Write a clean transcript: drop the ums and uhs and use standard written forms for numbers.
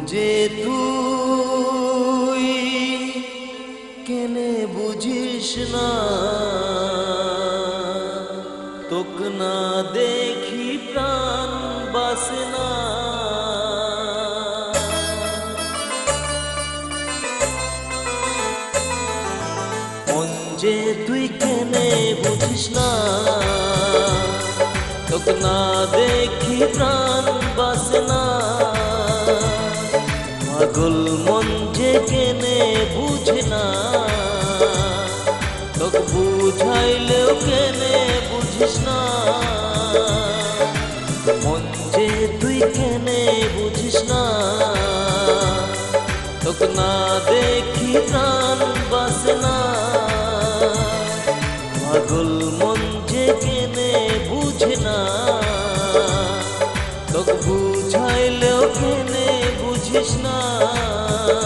যে তুই কেনে বুঝিস না, তোক না দেখি প্রাণ বাসে না। মন যে তুই কেনে বুঝিস না, তোক না দেখি প্রাণ বাসে না। পাগল মন যে কেনে বুঝে না, তোক বুঝাইলেও কেনে বুঝিস না। মন যে তুই কেনে বুঝিস না, তোক না দেখি প্রাণ বাসে না। পাগল মন যে কেনে বুঝে না, তোক বুঝাইলেও কেনে বুঝিস না।